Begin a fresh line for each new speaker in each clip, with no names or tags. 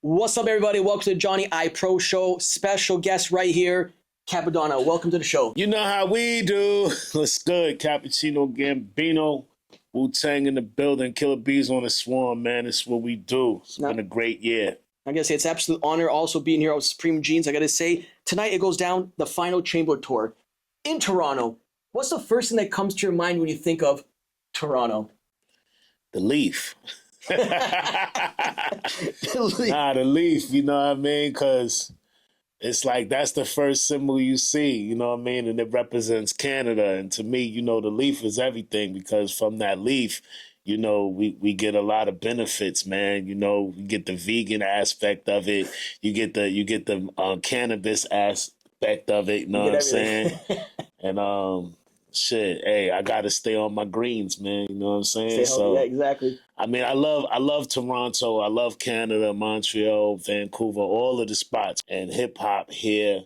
What's up, everybody? Welcome to the Johnny I Pro Show. Special guest right here, Cappadonna. Welcome to the show.
You know how we do. What's good? Cappuccino Gambino, WU TANG in the building, Killer Bees on the swarm, man. It's what we do. It's been a great year.
I gotta say, it's an absolute honor also being here with Supreme Jeans. I gotta say, tonight it goes down the final Chamber Tour in Toronto. What's the first thing that comes to your mind when you think of Toronto?
The Leaf.
The Leaf.
Nah, the Leaf, you know what I mean? Because it's like that's the first symbol you see, you know what I mean? And it represents Canada. And to me, you know, the Leaf is everything because from that leaf, you know, we get a lot of benefits, man. You know, you get the vegan aspect of it. You get the cannabis aspect of it, you know what I'm saying? And shit, hey, I gotta stay on my greens, man. You know what I'm saying?
So yeah, exactly.
I mean, I love Toronto. I love Canada, Montreal, Vancouver, all of the spots and hip hop here.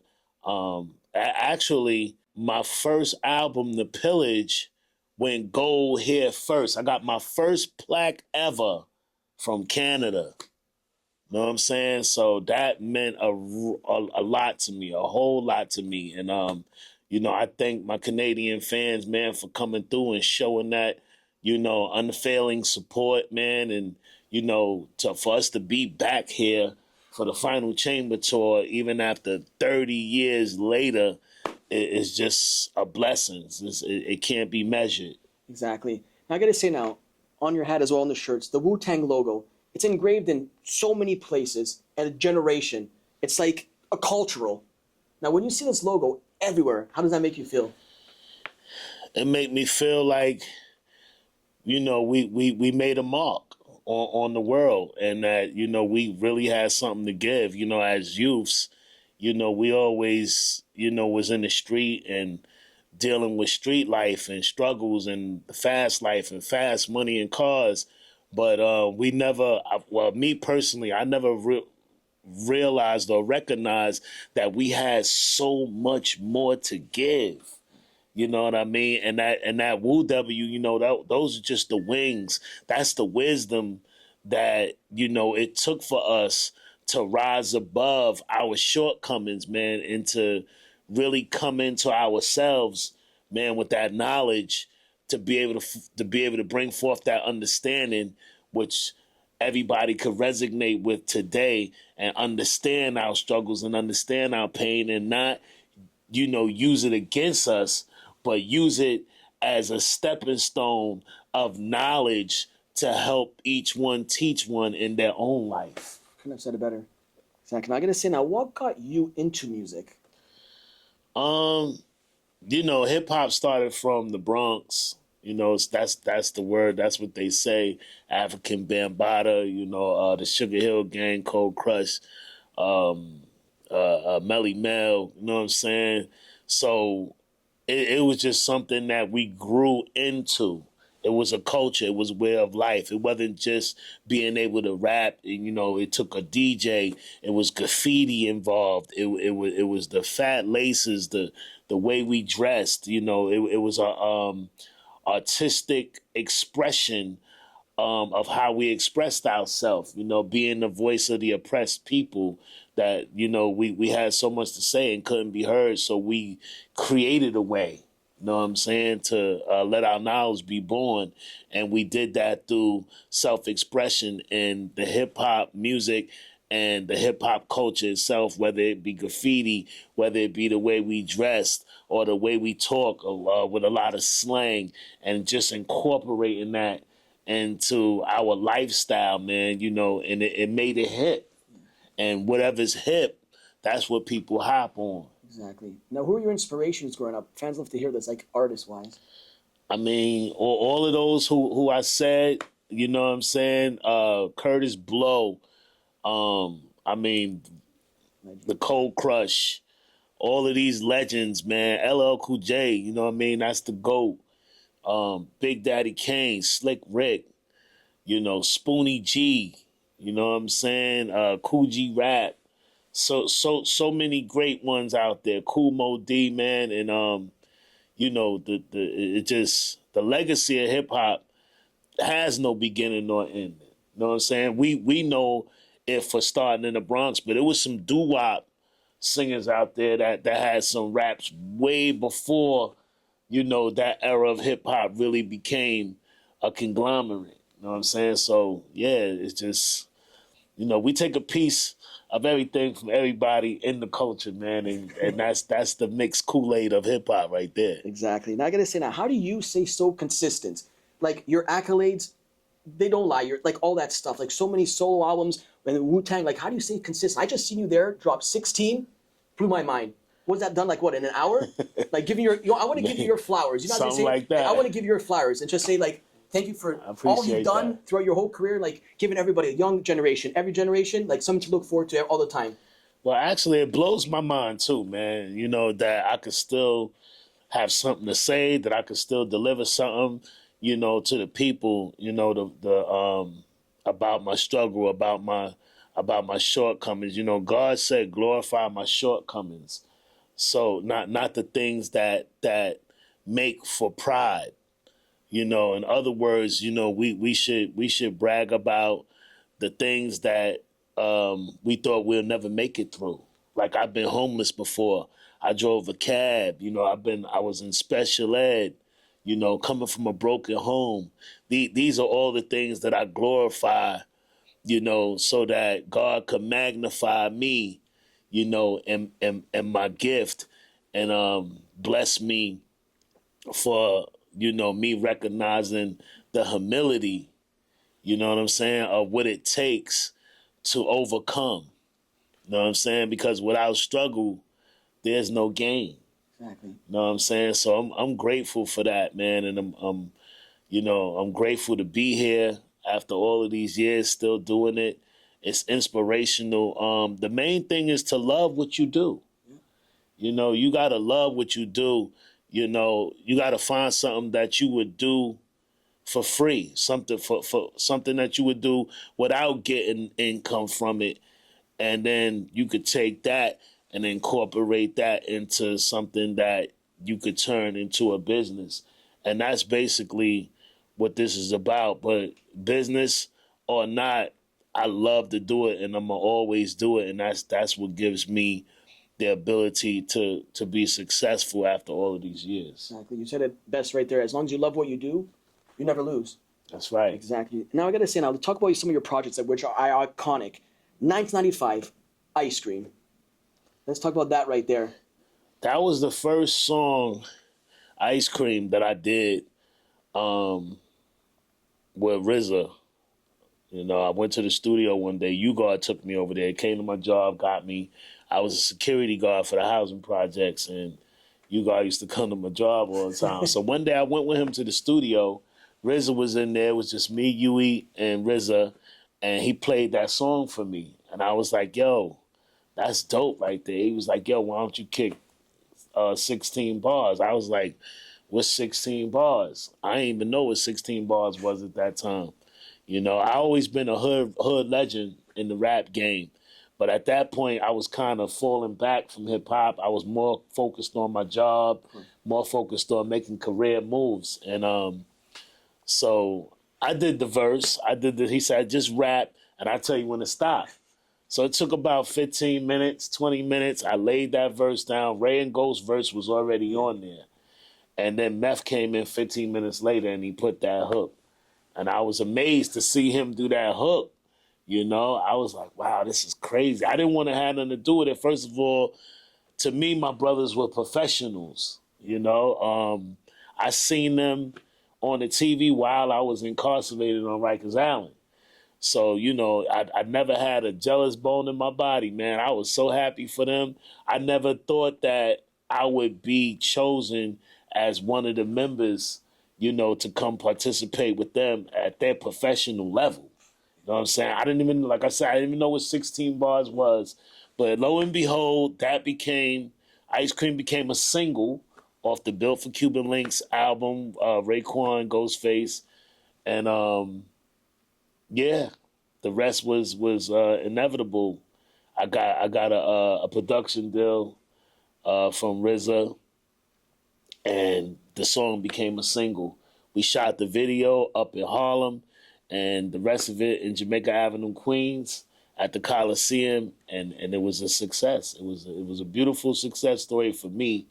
Actually, my first album, The Pillage, went gold here first. I got my first plaque ever from Canada. You know what I'm saying? So that meant a lot to me, a whole lot to me. And you know, I thank my Canadian fans, man, for coming through and showing that, you know, unfailing support, man. And, you know, for us to be back here for the final Chamber Tour, even after 30 years later, it's just a blessing. It can't be measured.
Exactly. Now, I gotta say now, on your hat as well, on the shirts, the WU TANG logo, it's engraved in so many places and a generation. It's like a cultural. Now, when you see this logo everywhere, how does that make you feel?
It made me feel like, you know, we made a mark on the world and that, you know, we really had something to give. You know, as youths, you know, we always, you know, was in the street and dealing with street life and struggles and fast life and fast money and cars. But we never, well, me personally, I never realized or recognized that we had so much more to give. You know what I mean? And that WU W, you know, those are just the wings. That's the wisdom that, you know, it took for us to rise above our shortcomings, man, and to really come into ourselves, man, with that knowledge to be able to bring forth that understanding, which everybody could resonate with today and understand our struggles and understand our pain and not, you know, use it against us, but use it as a stepping stone of knowledge to help each one teach one in their own life.
Couldn't have said it better. Zach, I gotta say now, what got you into music?
You know, hip hop started from the Bronx. You know, that's the word. That's what they say. African Bambaataa. You know, the Sugar Hill Gang, Cold Crush, Melly Mel. You know what I'm saying? So it was just something that we grew into. It was a culture. It was a way of life. It wasn't just being able to rap. You know, it took a DJ. It was graffiti involved. It was the fat laces, the way we dressed. You know, it was a artistic expression of how we expressed ourselves. You know, being the voice of the oppressed people. That, you know, we had so much to say and couldn't be heard, so we created a way, you know what I'm saying, to let our knowledge be born. And we did that through self-expression in the hip-hop music and the hip-hop culture itself, whether it be graffiti, whether it be the way we dressed or the way we talk with a lot of slang, and just incorporating that into our lifestyle, man, you know, and it made it hip. And whatever's hip, that's what people hop on.
Exactly. Now, who are your inspirations growing up? Fans love to hear this, like artist-wise.
I mean, all of those who I said, you know what I'm saying? Curtis Blow, I mean, the Cold Crush, all of these legends, man. LL Cool J, you know what I mean? That's the GOAT. Big Daddy Kane, Slick Rick, you know, Spoonie G, you know what I'm saying? Cool G Rap. So many great ones out there. Cool Mo D, man, and you know, the legacy of hip hop has no beginning nor end. You know what I'm saying? We know it for starting in the Bronx, but it was some doo-wop singers out there that had some raps way before, you know, that era of hip hop really became a conglomerate. You know what I'm saying? So yeah, it's just, you know, we take a piece of everything from everybody in the culture, man, and that's the mixed Kool-Aid of hip hop right there.
Exactly. Now I gotta say, now how do you stay so consistent? Like your accolades, they don't lie. You're like all that stuff, like so many solo albums and Wu Tang. Like, how do you stay consistent? I just seen you there drop 16, blew my mind. Was that done like what in an hour? Like giving your, I want to give you your flowers. You know what I'm
Something
saying?
like that.
I want to give you your flowers and just say like, thank you for
I
all
appreciate
you've done
that.
throughout your whole career. Like giving everybody, a young generation, every generation, like something to look forward to all the time.
Well, actually, it blows my mind too, man. You know, that I could still have something to say, that I could still deliver something, you know, to the people, you know, the about my struggle, about my shortcomings. You know, God said, glorify my shortcomings. So not the things that make for pride. You know, in other words, you know, we should brag about the things that we thought we'll never make it through. Like I've been homeless before. I drove a cab. You know, I was in special ed. You know, coming from a broken home. These are all the things that I glorify. You know, so that God could magnify me. You know, and my gift, and bless me for, you know, me recognizing the humility, you know what I'm saying, of what it takes to overcome. You know what I'm saying? Because without struggle, there's no gain.
Exactly.
You know what I'm saying? So I'm grateful for that, man, and I'm you know, I'm grateful to be here after all of these years, still doing it. It's inspirational. The main thing is to love what you do. You know, you gotta love what you do. You know, you gotta find something that you would do for free, something for something that you would do without getting income from it, and then you could take that and incorporate that into something that you could turn into a business, and that's basically what this is about. But business or not, I love to do it, and I'm gonna always do it, and that's what gives me the ability to be successful after all of these years.
Exactly. You said it best right there. As long as you love what you do, you never lose.
That's right.
Exactly. Now I gotta say, now talk about some of your projects which are iconic. 1995, Ice Cream. Let's talk about that right there.
That was the first song, Ice Cream, that I did with RZA. You know, I went to the studio one day. U-Guard took me over there, came to my job, got me. I was a security guard for the housing projects, and U-Guard used to come to my job all the time. So one day I went with him to the studio. RZA was in there. It was just me, Huey, and RZA, and he played that song for me. And I was like, yo, that's dope right there. He was like, yo, why don't you kick 16 bars? I was like, what's 16 bars? I didn't even know what 16 bars was at that time. You know, I always been a hood legend in the rap game. But at that point, I was kind of falling back from hip hop. I was more focused on my job, more focused on making career moves. And so I did the verse. He said, just rap, and I tell you when to stop. So it took about 15 minutes, 20 minutes. I laid that verse down. Ray and Ghost's verse was already on there. And then Meth came in 15 minutes later and he put that hook. And I was amazed to see him do that hook. You know, I was like, wow, this is crazy. I didn't want to have nothing to do with it. First of all, to me, my brothers were professionals. You know, I seen them on the TV while I was incarcerated on Rikers Island. So, you know, I never had a jealous bone in my body, man. I was so happy for them. I never thought that I would be chosen as one of the members, you know, to come participate with them at their professional level. You know what I'm saying? I didn't even, like I said, I didn't even know what 16 bars was. But lo and behold, Ice Cream became a single off the Built for Cuban Links album, Raekwon, Ghostface. And yeah, the rest was inevitable. I got a production deal from RZA, and the song became a single. We shot the video up in Harlem, and the rest of it in Jamaica Avenue, Queens. at the Coliseum, and it was a success. It was a beautiful success story for me,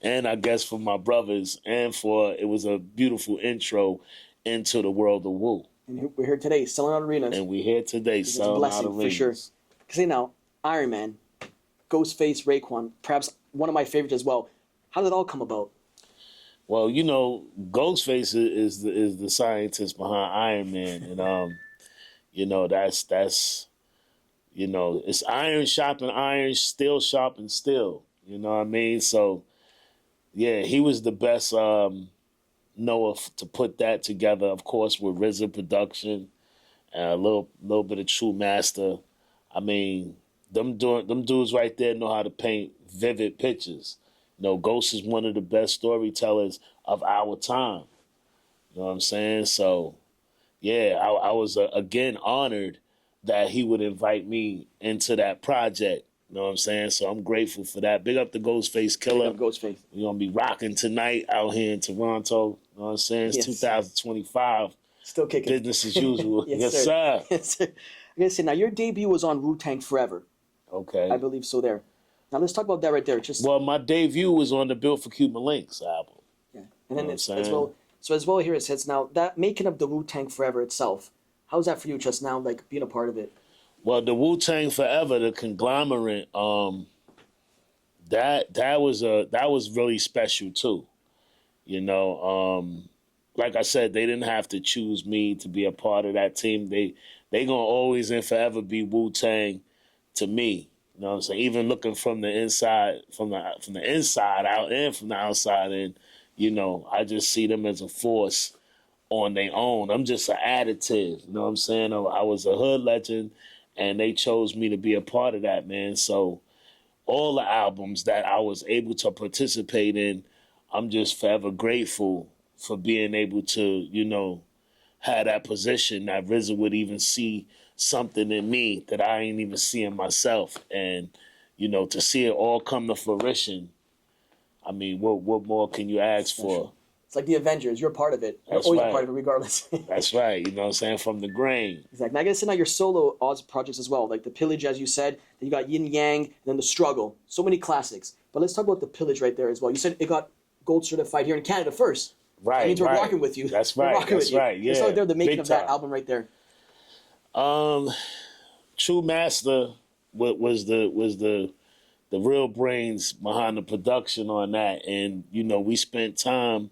and I guess for my brothers, and for it was a beautiful intro into the world of Wu.
And we're here today, selling out arenas.
And we're here today,
It's a
selling out
blessing
arenas.
for sure. Say now, Iron Man, Ghostface, Raekwon, perhaps one of my favorites as well. How did it all come about?
Well, Ghostface is the scientist behind Iron Man, and that's it's iron sharpening iron, steel sharpening steel. You know what I mean? So yeah, he was the best Noah to put that together. Of course, with RZA production and a little bit of True Master. I mean, them dudes right there know how to paint vivid pictures. Ghost is one of the best storytellers of our time. You know what I'm saying? So, yeah, I was again honored that he would invite me into that project. You know what I'm saying? So I'm grateful for that. Big up the Ghostface Killer.
Big up Ghostface.
We're going to be rocking tonight out here in Toronto. You know what I'm saying? It's
Yes.
2025.
Still kicking.
Business as usual.
Yes,
Yes,
sir.
sir.
Yes, sir. I gotta say, now your debut was on Wu Tang Forever.
Okay.
I believe so there. Now let's talk about that right there.
Well, my debut was on the Built for Cuban Links album.
Yeah. And then
You know
it's
what I'm
as
saying?
well. So as well here it says now that making of the Wu Tang Forever itself. How's that for you just now, like being a part of it?
Well, the Wu Tang Forever, the conglomerate, that was really special too. Like I said, they didn't have to choose me to be a part of that team. They gonna always and forever be Wu Tang to me. You know what I'm saying? Even looking from the inside, from the inside out and from the outside in, I just see them as a force on their own. I'm just an additive. You know what I'm saying? I was a hood legend, and they chose me to be a part of that, man. So all the albums that I was able to participate in, I'm just forever grateful for being able to, have that position that RZA would even see something in me that I ain't even see in myself. And, to see it all come to fruition, I mean, what more can you ask for?
It's like the Avengers. You're a part of it. You're
That's
always a
right.
part of it regardless.
That's right. You know what I'm saying? From the grain.
Exactly. Now I gotta say now your solo odds projects as well, like the Pillage, as you said. Then you got Yin Yang, and then the Struggle. So many classics. But let's talk about the Pillage right there as well. You said it got gold certified here in Canada first.
Right.
That means we're
right.
rocking with you.
That's
We're
right.
rocking
That's
with you.
right. Yeah.
It's like they're the making
Big
of that
time.
album right there.
True Master was the real brains behind the production on that, and we spent time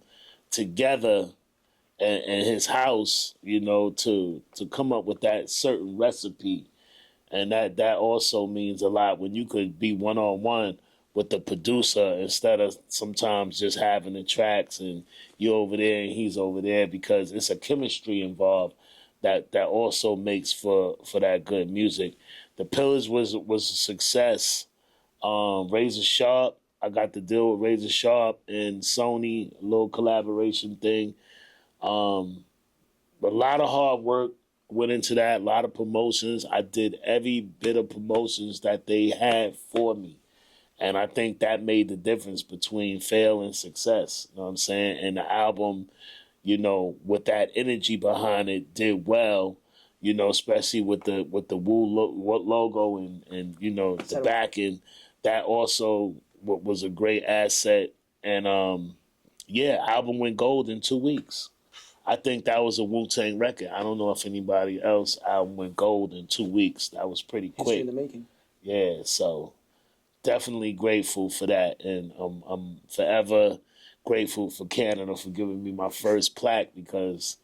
together in his house, to come up with that certain recipe, and that also means a lot when you could be one on one with the producer instead of sometimes just having the tracks and you over there and he's over there, because it's a chemistry involved that also makes for that good music. The Pillars was a success. Razor Sharp, I got to deal with Razor Sharp and Sony, a little collaboration thing. A lot of hard work went into that, a lot of promotions. I did every bit of promotions that they had for me. And I think that made the difference between fail and success. You know what I'm saying? And the album, with that energy behind it, did well. Especially with the Wu logo and the backing, that also was a great asset. And album went gold in 2 weeks. I think that was a Wu Tang record. I don't know if anybody else album went gold in 2 weeks. That was pretty quick.
History in the making.
Yeah, so definitely grateful for that, and I'm forever grateful for Canada for giving me my first plaque, because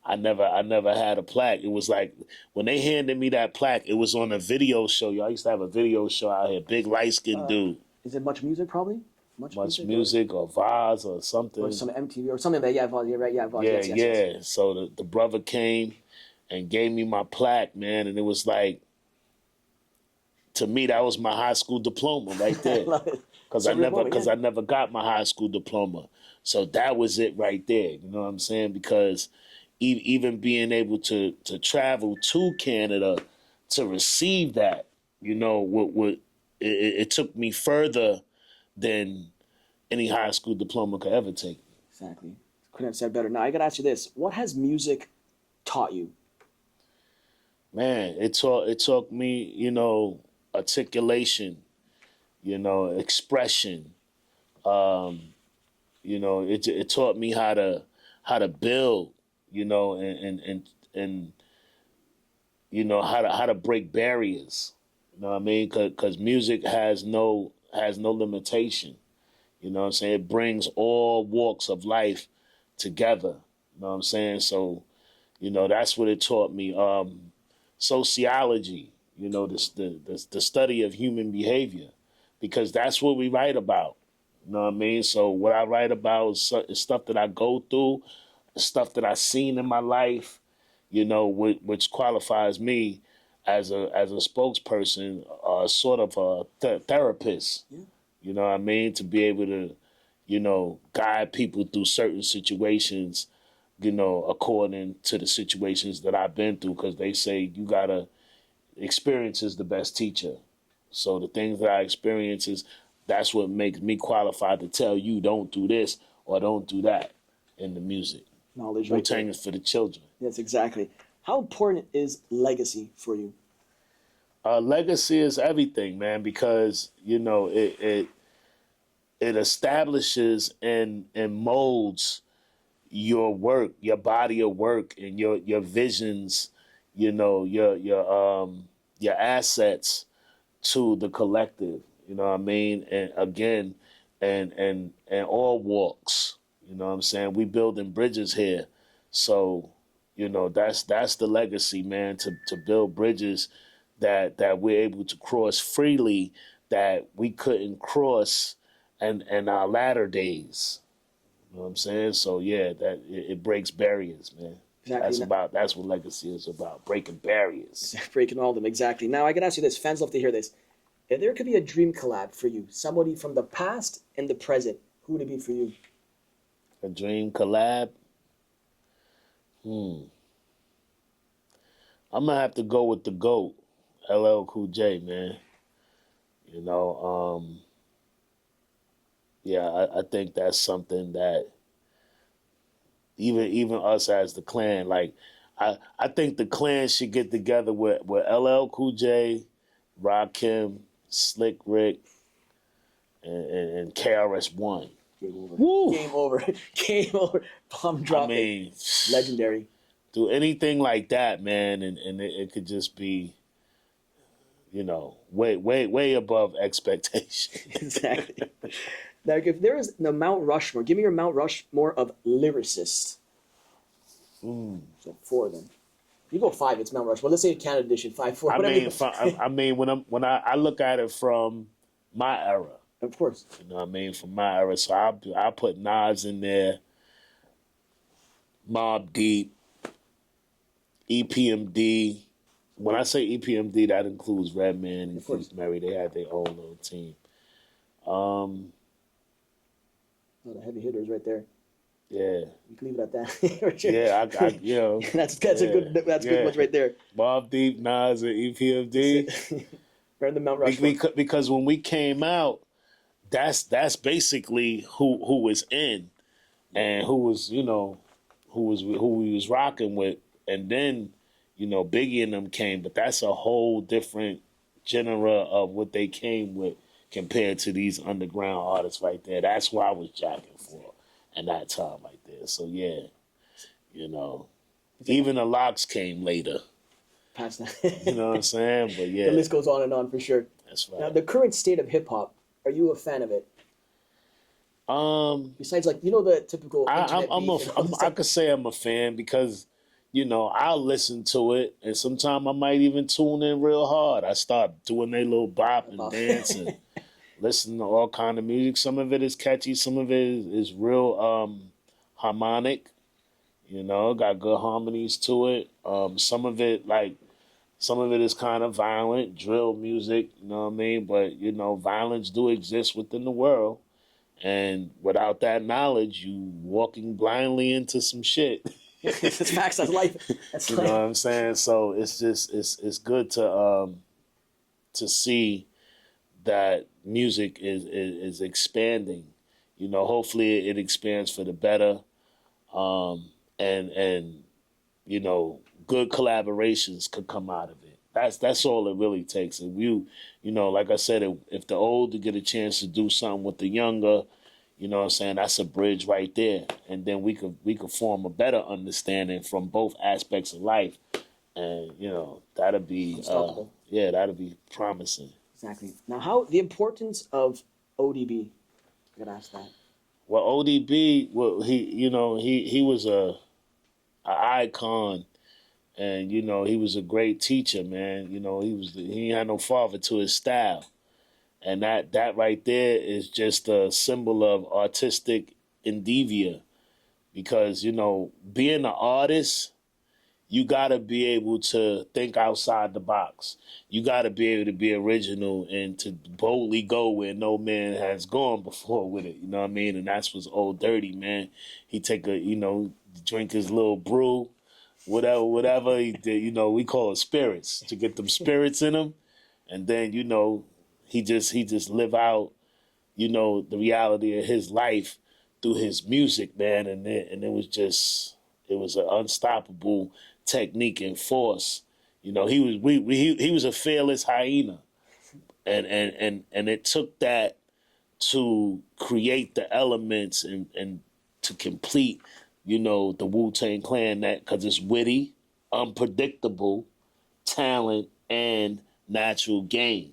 I never had a plaque. It was like when they handed me that plaque, it was on a video show. Y'all used to have a video show out here, big light skinned dude.
Is it Much Music probably?
Much music or Vaz or something.
Or some MTV or something like that. Yeah, right. Yeah, Vaz.
Yeah,
Yes.
So the brother came and gave me my plaque, man, and it was like, to me, that was my high school diploma right there. Because I never got my high school diploma. So that was it right there. You know what I'm saying? Because even being able to travel to Canada to receive that, it took me further than any high school diploma could ever take.
Exactly. Couldn't have said better. Now I gotta ask you this: what has music taught you?
Man, it taught me, articulation, expression. Um, it taught me how to build, and how to break barriers. You know what I mean? Because music has no limitation. You know what I'm saying? It brings all walks of life together. You know what I'm saying? So, that's what it taught me. Sociology, the study of human behavior, because that's what we write about. You know what I mean? So what I write about is stuff that I go through, stuff that I've seen in my life, which qualifies me as a spokesperson, sort of a therapist.
Yeah.
You know what I mean? To be able to, guide people through certain situations, according to the situations that I've been through, because they say experience is the best teacher. So the things that I experience that's what makes me qualified to tell you don't do this or don't do that in the music.
Knowledge
Wu
right there.
Tang is for the children.
Yes, exactly. How important is legacy for you?
Legacy is everything, man, because it establishes and molds your work, your body of work, and your visions, your assets to the collective. You know what I mean? And again, and all walks. You know what I'm saying? We building bridges here, so that's the legacy, man. To build bridges that we're able to cross freely, that we couldn't cross in our latter days. You know what I'm saying? So yeah, that it breaks barriers, man.
Exactly.
That's what legacy is about, breaking barriers.
Breaking all of them, exactly. Now, I can ask you this. Fans love to hear this. If there could be a dream collab for you, somebody from the past and the present, who would it be for you?
A dream collab. I'm gonna have to go with the GOAT, LL Cool J, man. You know, yeah, I think that's something that even us as the clan, like I think the clan should get together with LL Cool J, Rakim, Slick Rick, and KRS-One.
Game over.
Woo!
Game over. Game over. Bomb
I
drop it.
mean,
Legendary.
do anything like that, man, and it could just be, way above expectation.
Exactly. Now, if there is the Mount Rushmore, give me your Mount Rushmore of lyricists. So four of them. You go five, it's Mount Rushmore. Let's say Canada edition, five, four,
I
whatever.
mean, when I look at it from my era,
Of course.
you know what I mean, from my era, so I put Nas in there, Mobb Deep, EPMD. When I say EPMD, that includes Redman and
Of course.
Keith Murray. They had their own little team.
Oh, the heavy hitters right there.
Yeah,
You can leave it at that.
yeah,
That's
yeah,
a good much right there.
Mobb Deep, Nas, and EPMD.
Right in the Mount Rushmore.
Because when we came out, that's basically who was in and who we was rocking with, and then Biggie and them came, but that's a whole different genre of what they came with compared to these underground artists right there. That's what I was jacking for in that time right there. So yeah, even the Locks came later.
Past that.
You know what I'm saying? But yeah,
The list goes on and on for sure.
that's right.
Now, the current state of hip hop, are you a fan of it? Besides, like, the typical internet beef and all this
I
stuff.
could say I'm a fan because, I'll listen to it, and sometimes I might even tune in real hard. I start doing their little bop and dance and listen to all kind of music. Some of it is catchy, some of it is real harmonic. Got good harmonies to it. Some of it is kind of violent, drill music. You know what I mean? But violence do exist within the world. And without that knowledge, you walking blindly into some shit.
It's facts. That's life. That's
You
life.
know what I'm saying? So it's just it's good to see that music is expanding. Hopefully it expands for the better. And good collaborations could come out of it. That's all it really takes. If like I said, if the older get a chance to do something with the younger, you know what I'm saying, that's a bridge right there. And then we could form a better understanding from both aspects of life. And, that'll be
Unstoppable.
that'll be promising.
Exactly. Now, how the importance of ODB? I gotta ask that.
Well, ODB, he was a icon, and he was a great teacher, man. He had no father to his style, and that right there is just a symbol of artistic endeavor, because being an artist, you gotta be able to think outside the box. You gotta be able to be original and to boldly go where no man has gone before with it. You know what I mean? And that's what's Old Dirty, man. He take drink his little brew, whatever he did. We call it spirits, to get them spirits in him, and then he just live out the reality of his life through his music, man. And it was an unstoppable technique and force. He was a fearless hyena, and it took that to create the elements and to complete the Wu Tang Clan, that because it's witty, unpredictable, talent, and natural game.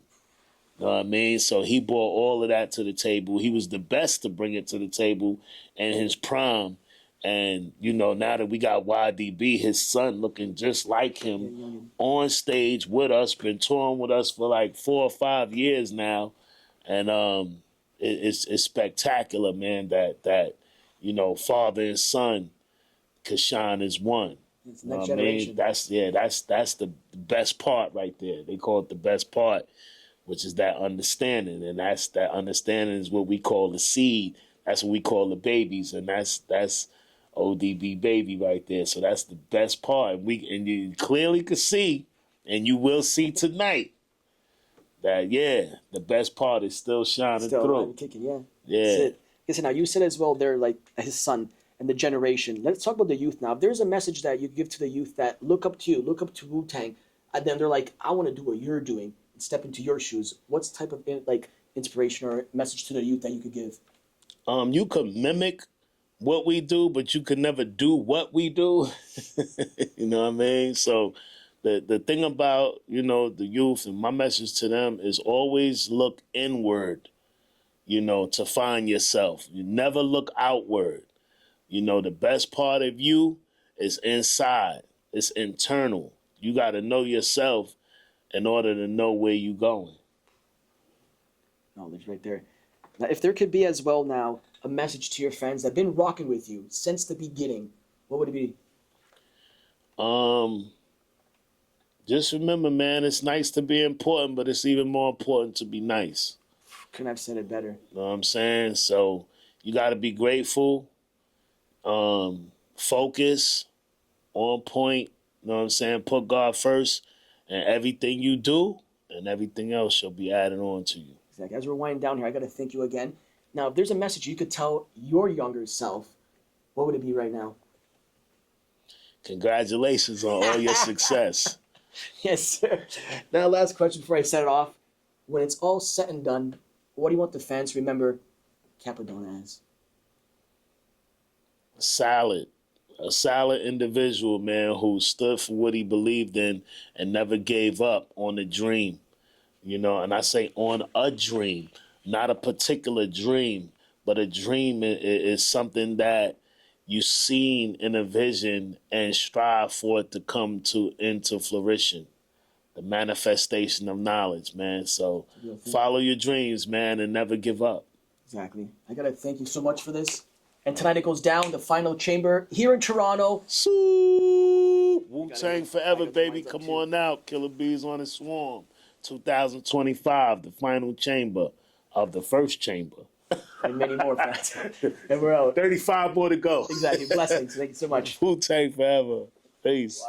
You know what I mean? So he brought all of that to the table. He was the best to bring it to the table in his prime. And, now that we got YDB, his son, looking just like him on stage with us, been touring with us for like 4 or 5 years now. And it's spectacular, man, that father and son could shine as one.
It's the next generation.
That's the best part right there. They call it the best part, which is that understanding. And that understanding is what we call the seed. That's what we call the babies. And that's ODB baby right there. So that's the best part. And you clearly could see, and you will see tonight, that the best part is still shining through.
Kicking, yeah.
Yeah.
That's it. Listen, now you said as well, they're like his son and the generation. Let's talk about the youth now. If there's a message that you give to the youth that look up to you, look up to Wu Tang, and then they're like, I want to do what you're doing and step into your shoes. What's type of inspiration or message to the youth that you could give?
You could mimic what we do, but you could never do what we do. You know what I mean? So the thing about, the youth, and my message to them is always look inward, to find yourself. You never look outward. The best part of you is inside. It's internal. You got to know yourself in order to know where you're going.
Knowledge right there. Now, if there could be as well now a message to your fans that have been rocking with you since the beginning, what would it be?
Just remember, man, it's nice to be important, but it's even more important to be nice.
Couldn't have said it better.
You know what I'm saying? So you got to be grateful, focus, on point. You know what I'm saying? Put God first, and everything you do and everything else shall be added on to you.
Exactly. As we're winding down here, I got to thank you again. Now, if there's a message you could tell your younger self, what would it be right now?
Congratulations on all your success.
Yes, sir. Now, last question before I set it off. When it's all said and done, what do you want the fans to remember Cappadonna as?
A solid individual, man, who stood for what he believed in and never gave up on the dream. And I say on a dream, not a particular dream, but a dream is something that you seen in a vision and strive for it to come into fruition. The manifestation of knowledge, man. So follow your dreams, man, and never give up.
Exactly. I got to thank you so much for this. And tonight it goes down, the final chamber here in Toronto.
Wu Tang forever, baby. Come on out. Killer Bees on the Swarm. 2025, the final chamber of the first chamber.
And many more, fans. And we're out.
35 more to go.
Exactly. Blessings. Thank you so much.
Wu Tang forever. Peace. Wow.